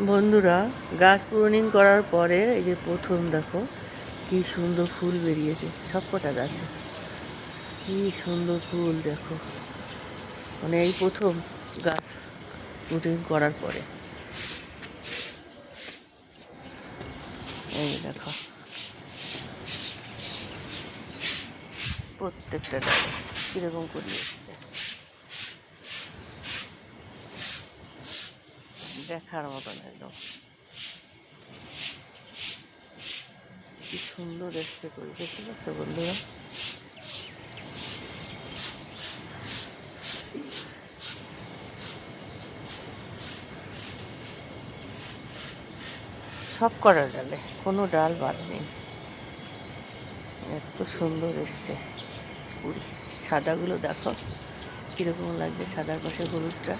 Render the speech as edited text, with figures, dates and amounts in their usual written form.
বন্ধুরা, গাছ প্রুনিং করার পরে এই যে প্রথম দেখো কি সুন্দর ফুল বেরিয়েছে সবকটা গাছে। কি সুন্দর ফুল দেখো, মানে এই প্রথম গাছ প্রুনিং করার পরে এই দেখো প্রত্যেকটা ডালে কীরকম করে এসছে, দেখার মতন একদম। কি সুন্দর এসছে করে, দেখতে পাচ্ছ বন্ধুরা? সব কটা ডালে, কোনো ডাল বাদ নেই। এত সুন্দর এসছে কুড়ি। সাদাগুলো দেখো কীরকম লাগছে, সাদার পাশে হলুদটা।